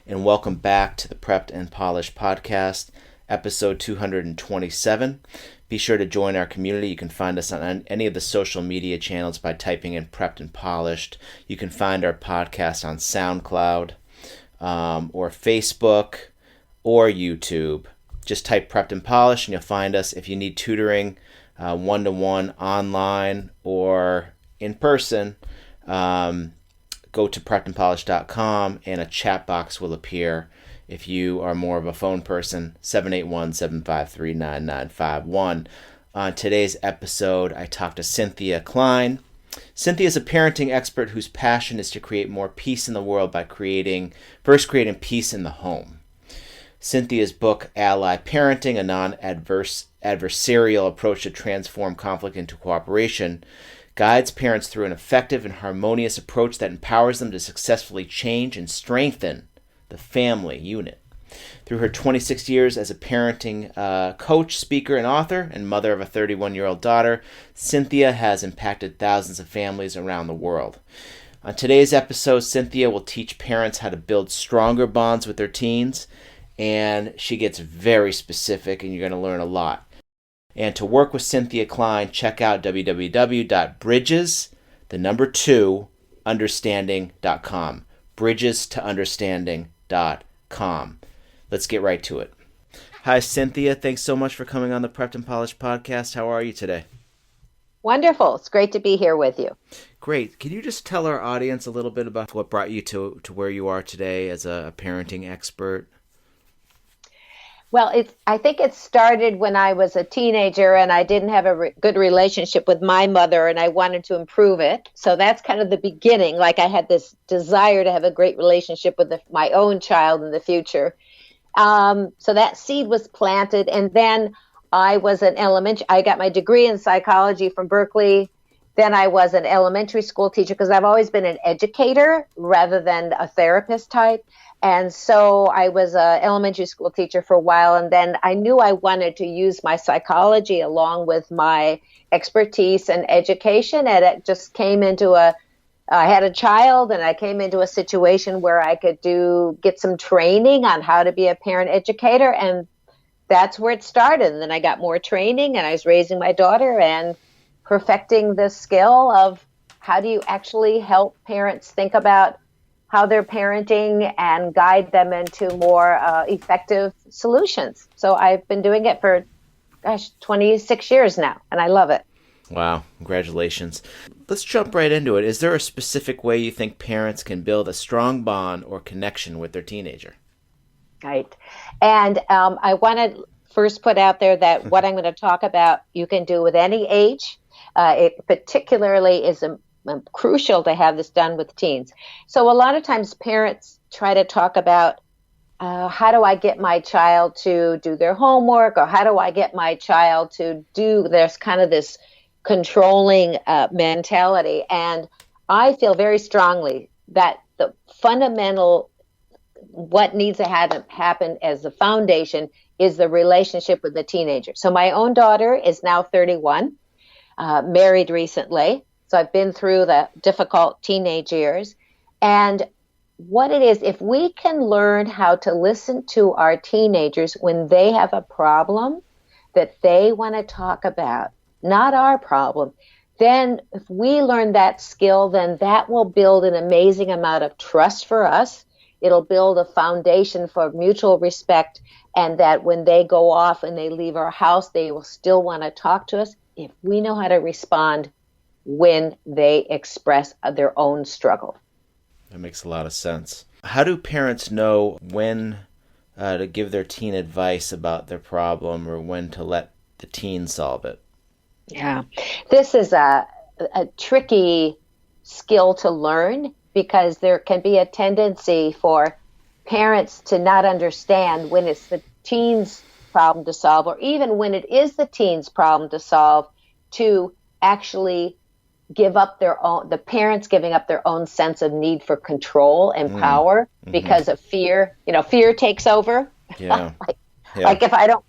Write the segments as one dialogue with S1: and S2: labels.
S1: and welcome back to the Prepped and Polished podcast, episode 227. Be sure to join our community. You can find us on any of the social media channels by typing in Prepped and Polished. You can find our podcast on SoundCloud or Facebook or YouTube. Just type Prepped and Polished and you'll find us. If you need tutoring, one-to-one, online, or in person, go to preppedandpolished.com and a chat box will appear. If you are more of a phone person, 781-753-9951. On today's episode, I talked to Cynthia Klein. Cynthia is a parenting expert whose passion is to create more peace in the world by first creating peace in the home. Cynthia's book, Ally Parenting, a Non-Adversarial Approach to Transform Conflict into Cooperation, guides parents through an effective and harmonious approach that empowers them to successfully change and strengthen the family unit. Through her 26 years as a parenting coach, speaker, and author, and mother of a 31-year-old daughter, Cynthia has impacted thousands of families around the world. On today's episode, Cynthia will teach parents how to build stronger bonds with their teens, and she gets very specific, and you're going to learn a lot. And to work with Cynthia Klein, check out www.bridges2understanding.com. bridges2understanding.com. Let's get right to it. Hi, Cynthia. Thanks so much for coming on the Prepped and Polished podcast. How are you today?
S2: Wonderful. It's great to be here with you.
S1: Great. Can you just tell our audience a little bit about what brought you to where you are today as a parenting expert?
S2: Well, I think it started when I was a teenager and I didn't have a good relationship with my mother and I wanted to improve it. So that's kind of the beginning. Like I had this desire to have a great relationship with my own child in the future. So that seed was planted. And then I got my degree in psychology from Berkeley. Then I was an elementary school teacher because I've always been an educator rather than a therapist type. And so I was an elementary school teacher for a while, and then I knew I wanted to use my psychology along with my expertise and education, and it just came into I had a child, and I came into a situation where I could get some training on how to be a parent educator, and that's where it started. And then I got more training, and I was raising my daughter and perfecting the skill of how do you actually help parents think about how they're parenting and guide them into more effective solutions. So I've been doing it for, 26 years now, and I love it.
S1: Wow, congratulations. Let's jump right into it. Is there a specific way you think parents can build a strong bond or connection with their teenager?
S2: Right. And I want to first put out there that what I'm going to talk about, you can do with any age. It particularly is crucial to have this done with teens. So a lot of times parents try to talk about how do I get my child to do their homework, or how do I get my child to there's kind of this controlling mentality. And I feel very strongly that the fundamental, what needs to happen as the foundation is the relationship with the teenager. So my own daughter is now 31, married recently. So I've been through the difficult teenage years. And what it is, if we can learn how to listen to our teenagers when they have a problem that they want to talk about, not our problem, then if we learn that skill, then that will build an amazing amount of trust for us. It'll build a foundation for mutual respect, and that when they go off and they leave our house, they will still want to talk to us if we know how to respond when they express their own struggle.
S1: That makes a lot of sense. How do parents know when to give their teen advice about their problem or when to let the teen solve it?
S2: Yeah, this is a tricky skill to learn because there can be a tendency for parents to not understand when it's the teen's problem to solve, or even when it is the teen's problem to solve, to actually give up the parents giving up their own sense of need for control and power because of fear. Fear takes over.
S1: Yeah.
S2: Like if I don't,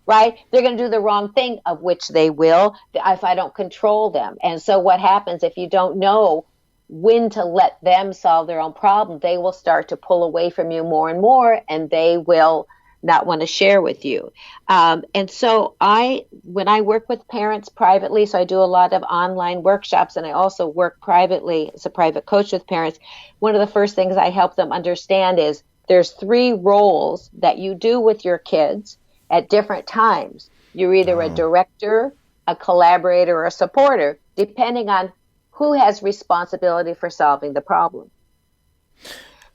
S2: right, they're going to do the wrong thing, of which they will, if I don't control them. And so what happens if you don't know when to let them solve their own problem, they will start to pull away from you more and more, and they will not want to share with you. And so when I work with parents privately, so I do a lot of online workshops, and I also work privately as a private coach with parents. One of the first things I help them understand is there's 3 roles that you do with your kids at different times. You're either a director, a collaborator, or a supporter, depending on who has responsibility for solving the problem.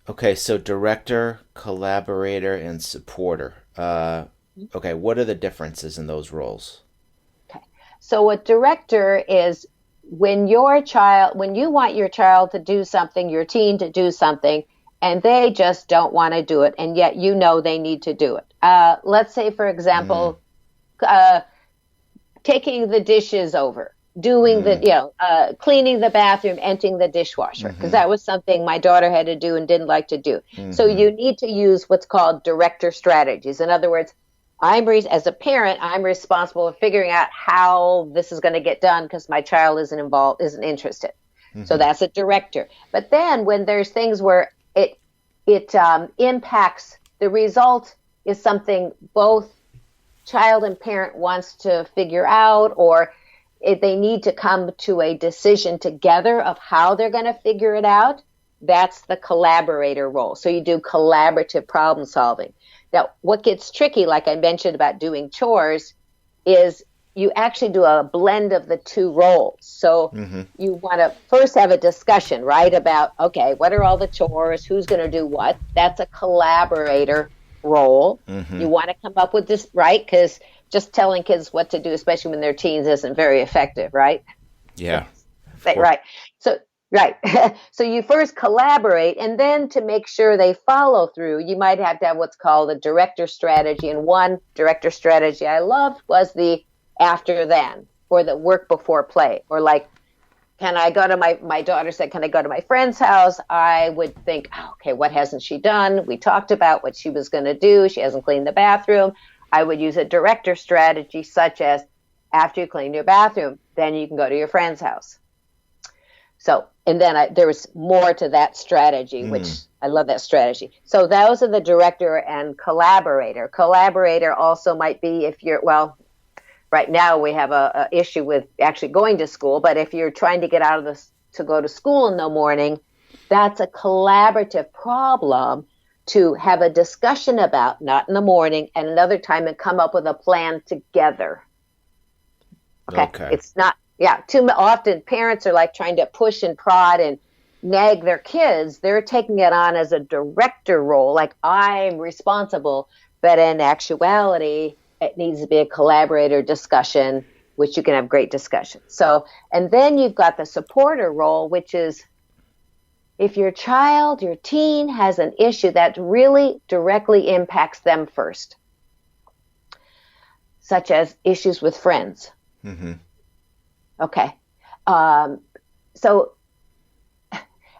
S1: Okay, so director, collaborator, and supporter. Okay, what are the differences in those roles?
S2: Okay, so a director is when you want your child to do something, your teen to do something, and they just don't want to do it, and yet you know they need to do it. Let's say, for example, taking the dishes over, doing cleaning the bathroom, emptying the dishwasher, because that was something my daughter had to do and didn't like to do. So you need to use what's called director strategies. In other words, as a parent, I'm responsible for figuring out how this is going to get done because my child isn't interested. So that's a director. But then when there's things where it impacts, the result is something both child and parent wants to figure out, or if they need to come to a decision together of how they're going to figure it out, that's the collaborator role. So you do collaborative problem solving. Now, what gets tricky, like I mentioned about doing chores, is you actually do a blend of the 2 roles. So you want to first have a discussion, right, about, okay, what are all the chores? Who's going to do what? That's a collaborator role. You want to come up with this, right? Because just telling kids what to do, especially when they're teens, isn't very effective, right?
S1: Yeah.
S2: Right. So, right. So you first collaborate, and then to make sure they follow through, you might have to have what's called a director strategy. And one director strategy I loved was the after then, or the work before play, or like, can I go to my daughter said, can I go to my friend's house? I would think, okay, what hasn't she done? We talked about what she was going to do. She hasn't cleaned the bathroom. I would use a director strategy such as, after you clean your bathroom, then you can go to your friend's house. So, and then there was more to that strategy, which I love that strategy. So those are the director and collaborator. Collaborator also might be right now we have a issue with actually going to school, but if you're trying to get out of to go to school in the morning, that's a collaborative problem to have a discussion about, not in the morning, and another time, and come up with a plan together. Okay. It's not, too often parents are like trying to push and prod and nag their kids. They're taking it on as a director role, like I'm responsible, but in actuality, it needs to be a collaborator discussion, which you can have great discussions. So, and then you've got the supporter role, which is if your child, your teen has an issue that really directly impacts them first, such as issues with friends. Okay. So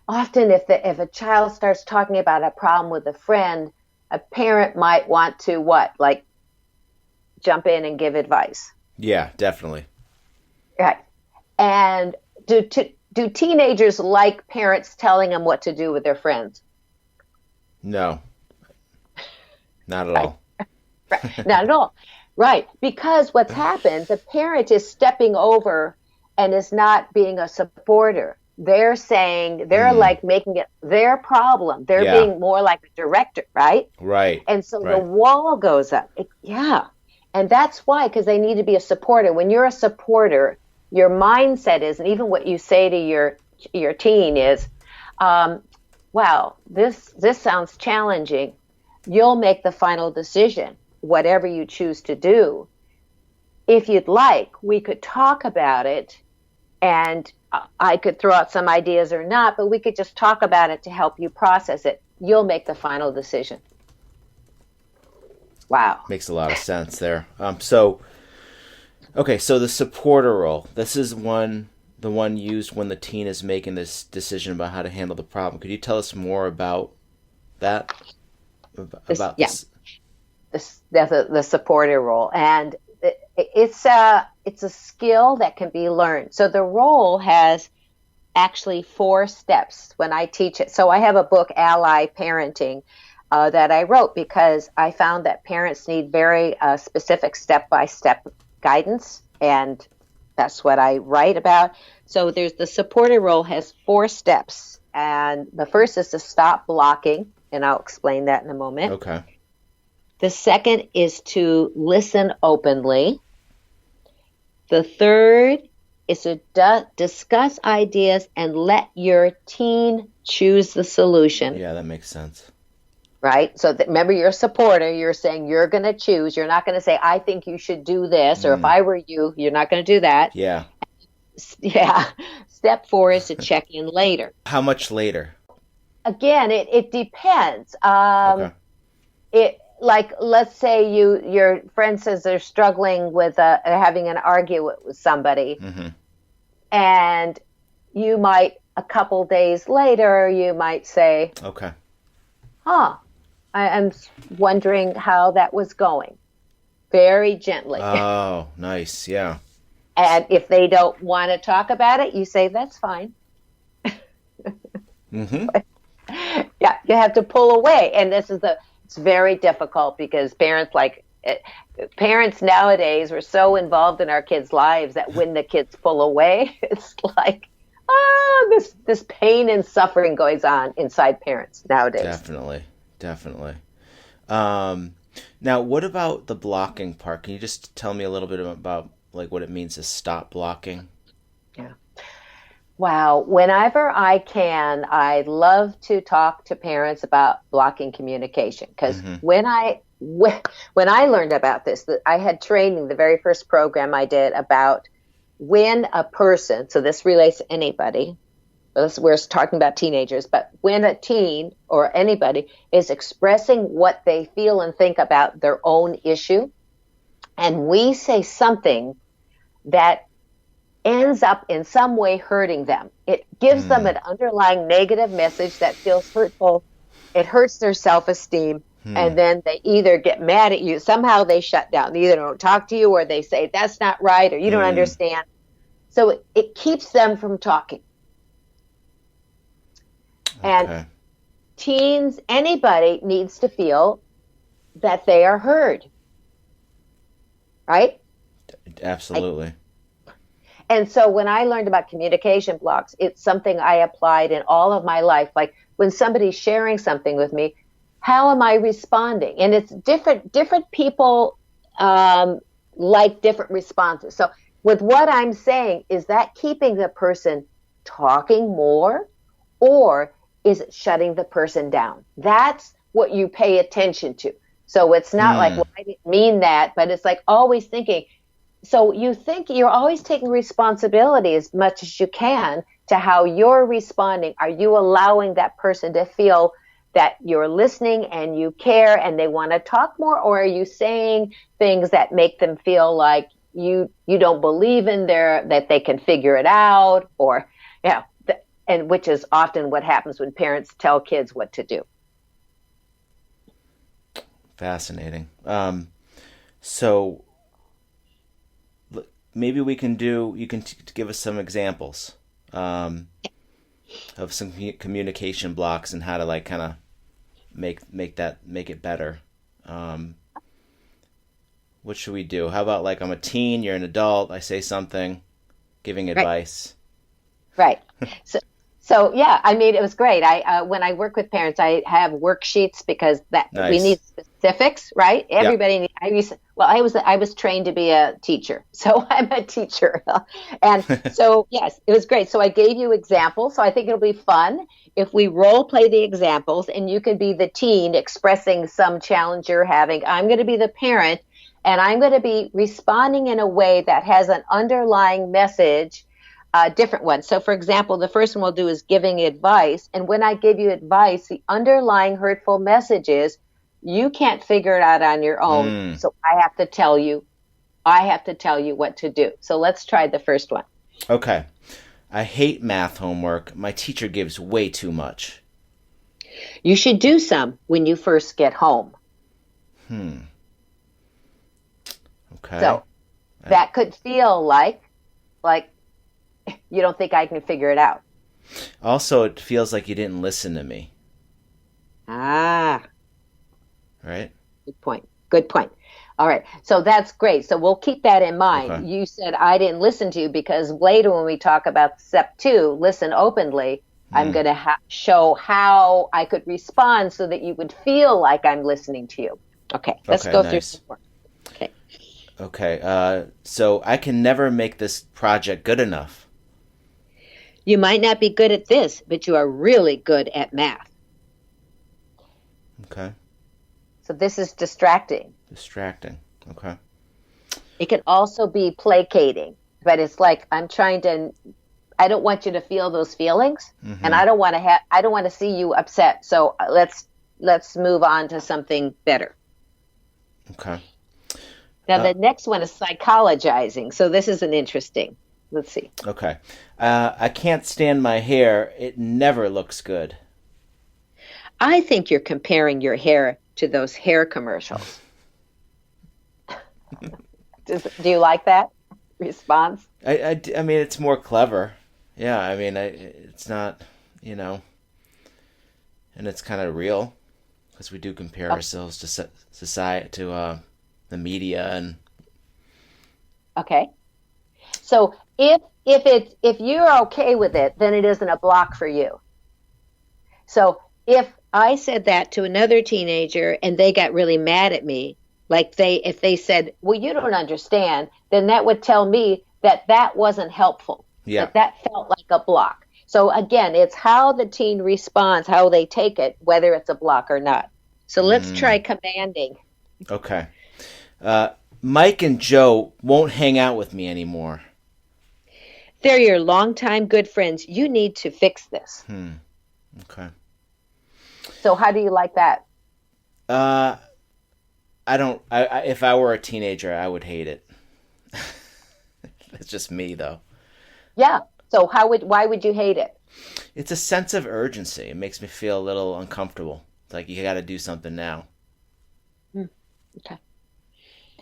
S2: often if a child starts talking about a problem with a friend, a parent might want to like jump in and give advice.
S1: Yeah, definitely.
S2: Right. And do teenagers like parents telling them what to do with their friends?
S1: No. Not at all.
S2: Right. Not at all. Right. Because what's happened, the parent is stepping over and is not being a supporter. They're saying, they're like making it their problem. They're being more like a director, right?
S1: Right.
S2: And so the wall goes up. And that's why, because they need to be a supporter. When you're a supporter, your mindset is, and even what you say to your teen is, wow, this sounds challenging. You'll make the final decision, whatever you choose to do. If you'd like, we could talk about it, and I could throw out some ideas or not, but we could just talk about it to help you process it. You'll make the final decision. Wow.
S1: Makes a lot of sense there. So the supporter role, this is the one used when the teen is making this decision about how to handle the problem. Could you tell us more about that?
S2: The supporter role. And it's a skill that can be learned. So the role has actually 4 steps when I teach it. So I have a book, Ally Parenting, that I wrote because I found that parents need very specific step-by-step guidance, and that's what I write about. So there's the supporter role has 4 steps, and the first is to stop blocking, and I'll explain that in a moment.
S1: Okay.
S2: The second is to listen openly. The third is to discuss ideas and let your teen choose the solution.
S1: Yeah, that makes sense.
S2: Right? So remember, you're a supporter. You're saying you're going to choose. You're not going to say, I think you should do this, or if I were you, you're not going to do that.
S1: Yeah.
S2: Yeah. Step 4 is to check in later.
S1: How much later?
S2: Again, it depends.
S1: Okay.
S2: Like, let's say your friend says they're struggling with having an argument with somebody, and you might, a couple days later, you might say,
S1: okay,
S2: I'm wondering how that was going. Very gently.
S1: Oh, nice. Yeah.
S2: And if they don't want to talk about it, you say, that's fine. Yeah, you have to pull away. And it's very difficult because parents nowadays are so involved in our kids' lives that when the kids pull away, it's like, this pain and suffering goes on inside parents nowadays.
S1: Definitely. Now, what about the blocking part? Can you just tell me a little bit about like what it means to stop blocking?
S2: Yeah. Wow. Whenever I can, I love to talk to parents about blocking communication because when I learned about this, I had training, the very first program I did about when a person, so this relates to anybody, we're talking about teenagers, but when a teen or anybody is expressing what they feel and think about their own issue, and we say something that ends up in some way hurting them, it gives them an underlying negative message that feels hurtful. It hurts their self-esteem, and then they either get mad at you, somehow they shut down. They either don't talk to you or they say, that's not right, or you don't understand. So it keeps them from talking. And teens, anybody needs to feel that they are heard. Right?
S1: Absolutely.
S2: And so when I learned about communication blocks, it's something I applied in all of my life. Like when somebody's sharing something with me, how am I responding? And it's different people like different responses. So with what I'm saying, is that keeping the person talking more, or is it shutting the person down? That's what you pay attention to. So it's not like, well, I didn't mean that, but it's like always thinking. So you think you're always taking responsibility as much as you can to how you're responding. Are you allowing that person to feel that you're listening and you care and they want to talk more? Or are you saying things that make them feel like you don't believe in that they can figure it out? Or, and which is often what happens when parents tell kids what to do.
S1: Fascinating. So maybe you can give us some examples of some communication blocks and how to like kind of make it better. What should we do? How about like I'm a teen, you're an adult, I say something, giving advice.
S2: Right. So yeah, I mean, it was great. When I work with parents, I have worksheets because we need specifics, right? Everybody. Yep. I was trained to be a teacher, so I'm a teacher, and so yes, it was great. So I gave you examples. So I think it'll be fun if we role play the examples, and you can be the teen expressing some challenge you're having. I'm going to be the parent, and I'm going to be responding in a way that has an underlying message. Different ones. So, for example, the first one we'll do is giving advice. And when I give you advice, the underlying hurtful message is you can't figure it out on your own. So I have to tell you what to do. So let's try the first one.
S1: Okay. I hate math homework. My teacher gives way too much.
S2: You should do some when you first get home.
S1: Okay.
S2: So that could feel like you don't think I can figure it out.
S1: Also, it feels like you didn't listen to me.
S2: Ah,
S1: Right?
S2: good point. Good point. All right. So that's great. So we'll keep that in
S1: Okay.
S2: mind. You said I didn't listen to you because later when we talk about step 2, listen openly, I'm going to show how I could respond so that you would feel like I'm listening to you. Okay. Let's
S1: Okay,
S2: go through some
S1: nice.
S2: more. Okay.
S1: Okay. So I can never make this project good enough.
S2: You might not be good at this, but you are really good at math.
S1: Okay.
S2: So this is distracting.
S1: Distracting. Okay.
S2: It can also be placating, but it's like I don't want you to feel those feelings, and I don't want to see you upset. So let's move on to something better.
S1: Okay.
S2: Now the next one is psychologizing. So this is an interesting. Let's see.
S1: Okay. I can't stand my hair. It never looks good.
S2: I think you're comparing your hair to those hair commercials. Do you like that response?
S1: I mean, it's more clever. Yeah, I mean, it's not, and it's kind of real because we do compare ourselves to society, to the media, and
S2: Okay. So if you're okay with it, then it isn't a block for you. So if I said that to another teenager and they got really mad at me, like if they said, "Well, you don't understand," then that would tell me that wasn't helpful.
S1: yeah.
S2: That felt like a block. So again, it's how the teen responds, how they take it, whether it's a block or not. So let's try commanding.
S1: Okay. Mike and Joe won't hang out with me anymore.
S2: They're your longtime good friends. You need to fix this.
S1: Okay.
S2: So how do you like that?
S1: I don't. If I were a teenager, I would hate it. That's just me, though.
S2: Yeah. So why would you hate it?
S1: It's a sense of urgency. It makes me feel a little uncomfortable. It's like you got to do something now.
S2: Okay.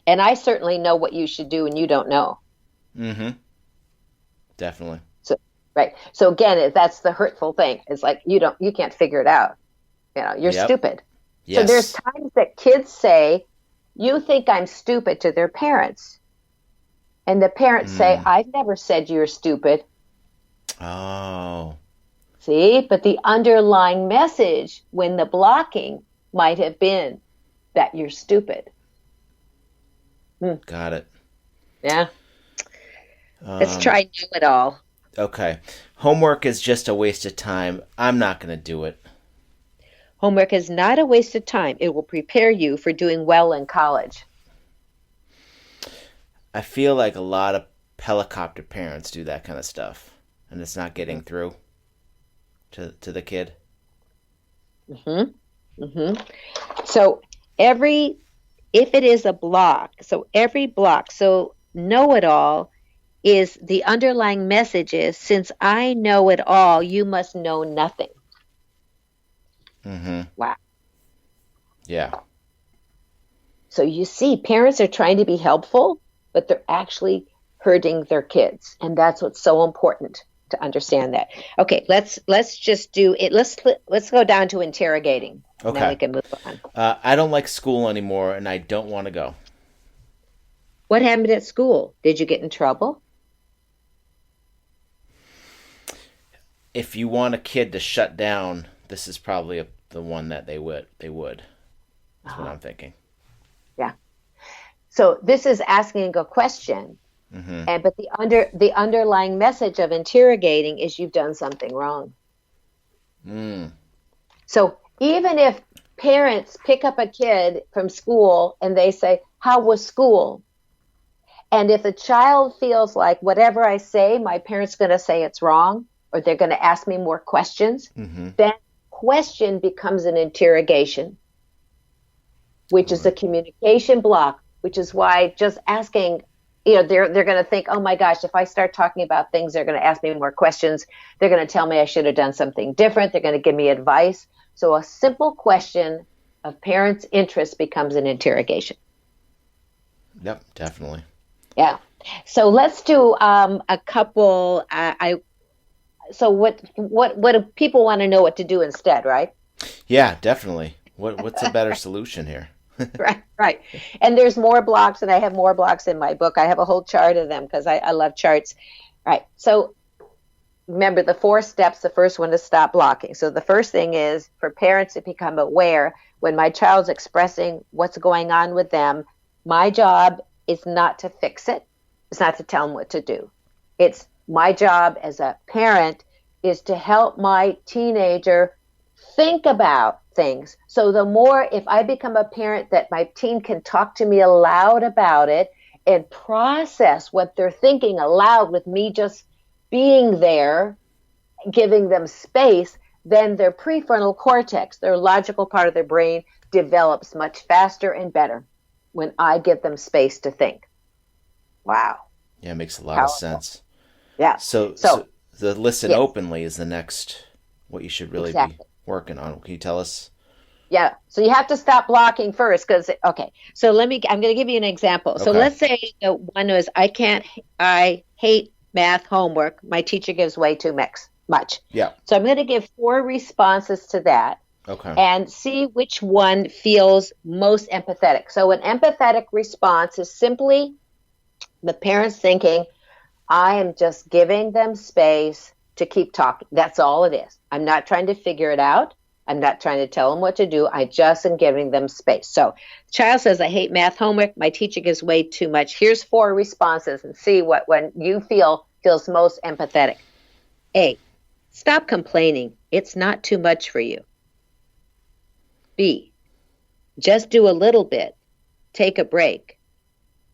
S2: And I certainly know what you should do and you don't know.
S1: Mm-hmm. Definitely.
S2: So right. So again, that's the hurtful thing. It's like you can't figure it out. You're stupid.
S1: Yes.
S2: So there's times that kids say, "You think I'm stupid," to their parents. And the parents say, "I've never said you're stupid."
S1: Oh.
S2: See, but the underlying message when the blocking might have been that you're stupid.
S1: Got it.
S2: Yeah. Let's try know-it-all.
S1: Okay. Homework is just a waste of time. I'm not going to do it.
S2: Homework is not a waste of time. It will prepare you for doing well in college.
S1: I feel like a lot of helicopter parents do that kind of stuff, and it's not getting through to the kid.
S2: So if it is a block, so every block, so know-it-all is the underlying message is, since I know it all, you must know nothing. Wow.
S1: Yeah.
S2: So you see, parents are trying to be helpful, but they're actually hurting their kids. And that's what's so important to understand that. Okay, let's just do it. Let's go down to interrogating.
S1: Okay.
S2: Then we can move on.
S1: I don't like school anymore, and I don't want to go.
S2: What happened at school? Did you get in trouble?
S1: If you want a kid to shut down, this is probably the one that they would. That's what I'm thinking.
S2: Yeah. So this is asking a question, but the underlying message of interrogating is you've done something wrong. So even if parents pick up a kid from school and they say, "How was school?" And if the child feels like whatever I say, my parent's going to say it's wrong, or they're going to ask me more questions, then question becomes an interrogation, which is a communication block, which is why just asking, they're going to think, "Oh my gosh, if I start talking about things, they're going to ask me more questions. They're going to tell me I should have done something different. They're going to give me advice." So a simple question of parents' interest becomes an interrogation.
S1: Yep, definitely.
S2: Yeah. So let's do a couple. So what do people want to know what to do instead, right?
S1: Yeah, definitely. What's a better solution here?
S2: Right, right. And there's more blocks, and I have more blocks in my book. I have a whole chart of them because I love charts. Right. So remember the 4 steps. The first one is stop blocking. So the first thing is for parents to become aware when my child's expressing what's going on with them. My job is not to fix it. It's not to tell them what to do. It's my job as a parent is to help my teenager think about things. So the more, if I become a parent that my teen can talk to me aloud about it and process what they're thinking aloud with me just being there, giving them space, then their prefrontal cortex, their logical part of their brain, develops much faster and better when I give them space to think. Wow.
S1: Yeah, it makes a lot of sense.
S2: Yeah.
S1: So the listen openly is the next, what you should really be working on. Can you tell us?
S2: Yeah. So you have to stop blocking first because, okay. So I'm going to give you an example. So let's say the one was, I hate math homework. My teacher gives way too much.
S1: Yeah.
S2: So I'm going to give 4 responses to that.
S1: Okay.
S2: And see which one feels most empathetic. So an empathetic response is simply the parents thinking, I am just giving them space to keep talking. That's all it is. I'm not trying to figure it out. I'm not trying to tell them what to do. I just am giving them space. So the child says, I hate math homework. My teacher gives way too much. Here's 4 responses and see what when you feels most empathetic. A, stop complaining. It's not too much for you. B, just do a little bit. Take a break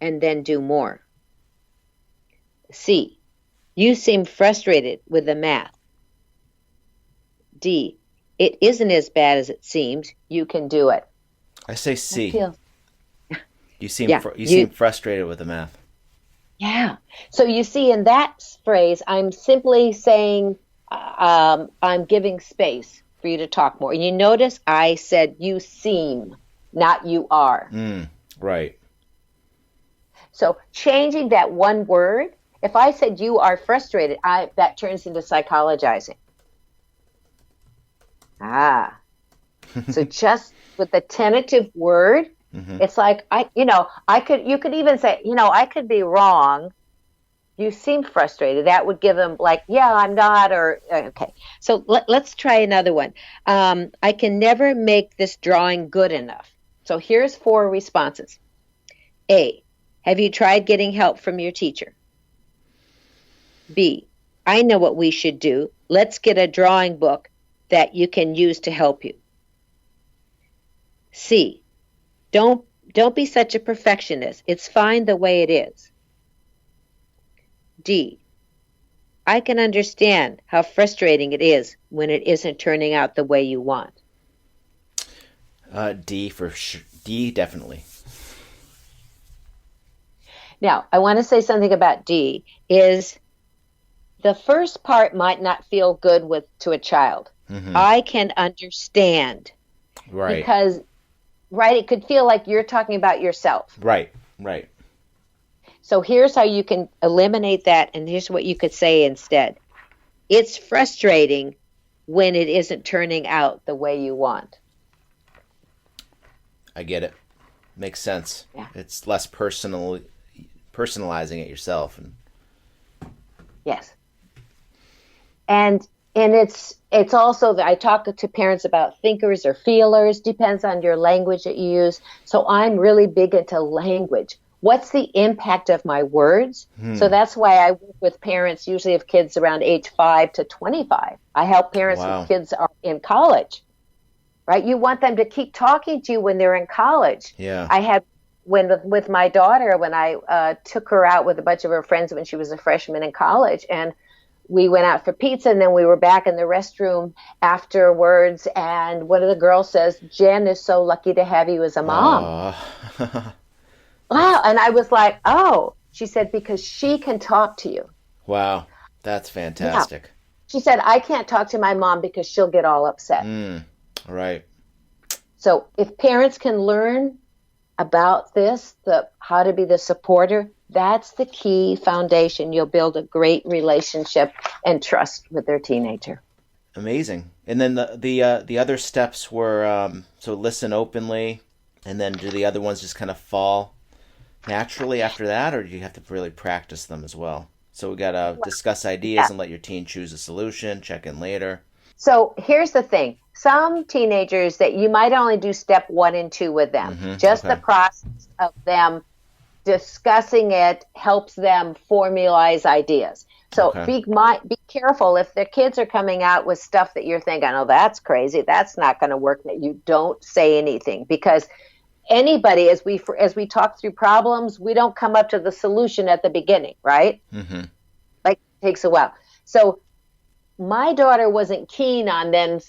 S2: and then do more. C, you seem frustrated with the math. D, it isn't as bad as it seems. You can do it.
S1: I say C. You seem frustrated with the math.
S2: Yeah. So you see in that phrase, I'm simply saying I'm giving space for you to talk more. And you notice I said you seem, not you are.
S1: Right.
S2: So changing that one word, if I said you are frustrated, that turns into psychologizing. So just with the tentative word, it's like you could even say, I could be wrong. You seem frustrated. That would give them like, yeah, I'm not, or okay. So let's try another one. I can never make this drawing good enough. So here's 4 responses. A, have you tried getting help from your teacher? B, I know what we should do. Let's get a drawing book that you can use to help you. C, don't be such a perfectionist. It's fine the way it is. D, I can understand how frustrating it is when it isn't turning out the way you want.
S1: D for sure. D, definitely.
S2: Now, I want to say something about D is the first part might not feel good to a child. I can understand.
S1: Right.
S2: Because, it could feel like you're talking about yourself.
S1: Right.
S2: So here's how you can eliminate that, and here's what you could say instead. It's frustrating when it isn't turning out the way you want.
S1: I get it. Makes sense.
S2: Yeah.
S1: It's less personalizing it yourself.
S2: Yes. And it's also that I talk to parents about thinkers or feelers, depends on your language that you use. So I'm really big into language. What's the impact of my words? So that's why I work with parents, usually of kids around age 5 to 25. I help parents with kids are in college, right? You want them to keep talking to you when they're in college.
S1: Yeah.
S2: I had with my daughter, when I took her out with a bunch of her friends when she was a freshman in college, and we went out for pizza, and then we were back in the restroom afterwards, and one of the girls says, Jen is so lucky to have you as a mom. Wow. And I was like, oh, she said, because she can talk to you.
S1: Wow. That's fantastic.
S2: Yeah. She said, I can't talk to my mom because she'll get all upset.
S1: Right.
S2: So if parents can learn about this, the how to be the supporter, that's the key foundation. You'll build a great relationship and trust with their teenager.
S1: Amazing. And then the other steps were so listen openly, and then do the other ones just kind of fall naturally after that, or do you have to really practice them as well? So we got to discuss ideas and let your teen choose a solution, check in later.
S2: So here's the thing. Some teenagers that you might only do step 1 and 2 with them. Just the process of them discussing it helps them formalize ideas. So be careful if the kids are coming out with stuff that you're thinking, oh, that's crazy, that's not going to work, that you don't say anything, because anybody, as we talk through problems, we don't come up to the solution at the beginning, right? Like, it takes a while. So my daughter wasn't keen on then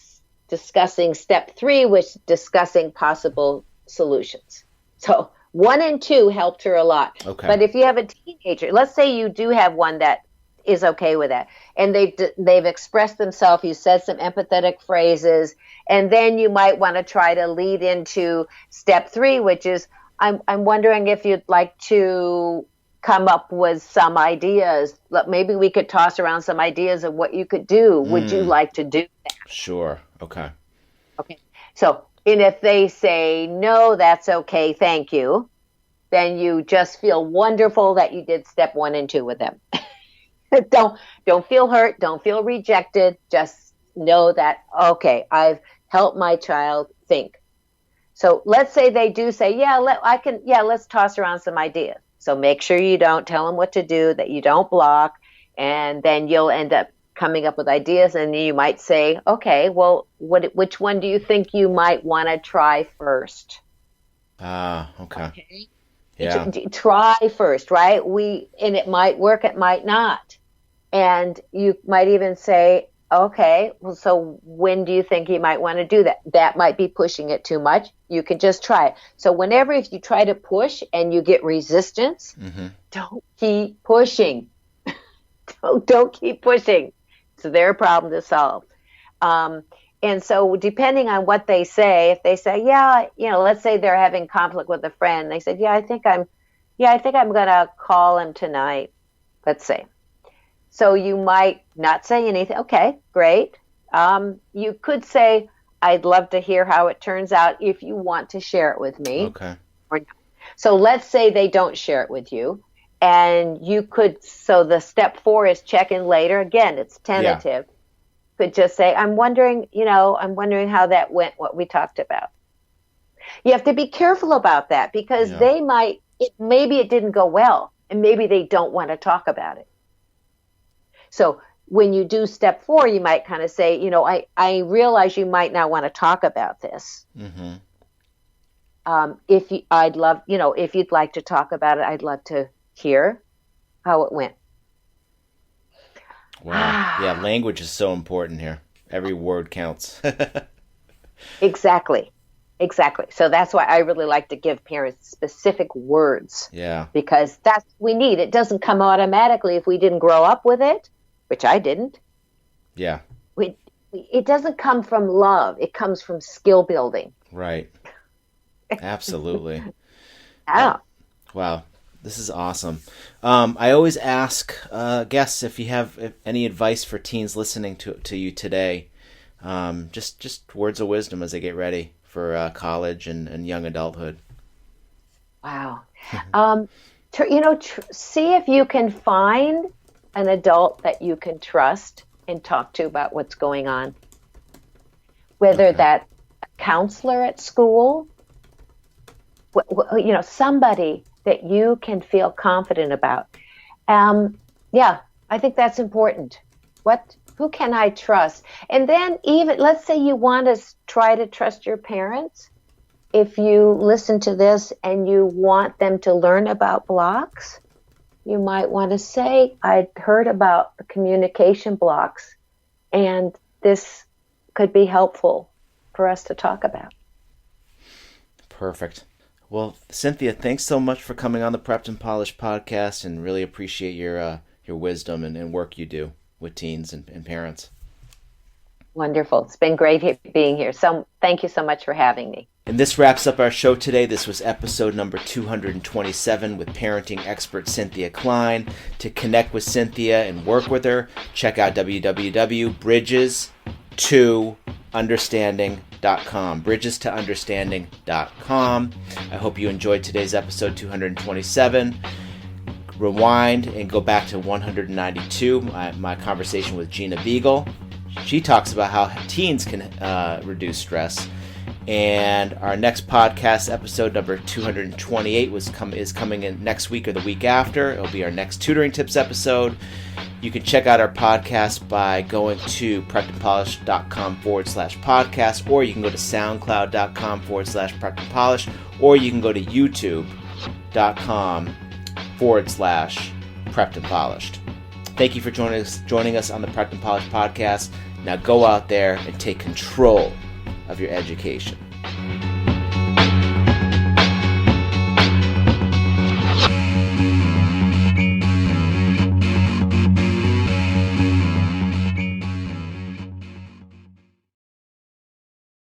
S2: discussing step 3, which is discussing possible solutions. So 1 and 2 helped her a lot. But if you have a teenager, let's say you do have one that is okay with that, and they've expressed themselves, you said some empathetic phrases, and then you might want to try to lead into step 3, which is, I'm wondering if you'd like to come up with some ideas. Maybe we could toss around some ideas of what you could do. Would you like to do that?
S1: Sure. Okay.
S2: So, and if they say, no, that's okay, thank you, then you just feel wonderful that you did step 1 and 2 with them. Don't feel hurt. Don't feel rejected. Just know that, okay, I've helped my child think. So let's say they do say, let's toss around some ideas. So make sure you don't tell them what to do, that you don't block, and then you'll end up coming up with ideas, and you might say, okay, well, which one do you think you might want to try first?
S1: Okay. Yeah.
S2: Try first, right? And it might work, it might not. And you might even say, okay, well, so when do you think you might want to do that? That might be pushing it too much. You can just try it. So if you try to push and you get resistance, don't keep pushing. Don't keep pushing. It's their problem to solve. And so depending on what they say, if they say, let's say they're having conflict with a friend. They said, I think I'm going to call him tonight, let's say. So you might not say anything. Okay, great. You could say, I'd love to hear how it turns out if you want to share it with me.
S1: Okay.
S2: Or not. So let's say they don't share it with you. And you could, so the step 4 is check in later. Again, it's tentative. Yeah. Could just say, I'm wondering how that went, what we talked about. You have to be careful about that, because maybe it didn't go well, and maybe they don't want to talk about it. So when you do step 4, you might kind of say, I realize you might not want to talk about this. If you'd like to talk about it, I'd love to hear how it went.
S1: Wow. Yeah, language is so important here. Every word counts.
S2: Exactly. So that's why I really like to give parents specific words.
S1: Yeah.
S2: Because that's what we need. It doesn't come automatically if we didn't grow up with it, which I didn't.
S1: Yeah.
S2: It doesn't come from love. It comes from skill building.
S1: Right. Absolutely.
S2: Yeah.
S1: Wow. This is awesome. I always ask guests if you have any advice for teens listening to you today. Just words of wisdom as they get ready for college and young adulthood.
S2: Wow. See if you can find an adult that you can trust and talk to about what's going on. Whether that's a counselor at school, somebody that you can feel confident about. I think that's important. Who can I trust? And then even, let's say you want to try to trust your parents. If you listen to this and you want them to learn about blocks, you might want to say, I heard about the communication blocks, and this could be helpful for us to talk about.
S1: Perfect. Well, Cynthia, thanks so much for coming on the Prepped and Polished podcast, and really appreciate your wisdom and work you do with teens and parents.
S2: Wonderful. It's been great being here. So thank you so much for having me.
S1: And this wraps up our show today. This was episode number 227 with parenting expert Cynthia Klein. To connect with Cynthia and work with her, check out www.bridges2understanding.com. bridges2understanding.com. I hope you enjoyed today's episode 227. Rewind and go back to 192, my conversation with Gina Beagle. She talks about how teens can reduce stress. And our next podcast, episode number 228, is coming in next week or the week after. It'll be our next tutoring tips episode. You can check out our podcast by going to prepandpolish.com/podcast, or you can go to soundcloud.com/prepandpolish, or you can go to youtube.com/prepandpolished. Thank you for joining us on the Prepped and Polished podcast. Now go out there and take control of your education.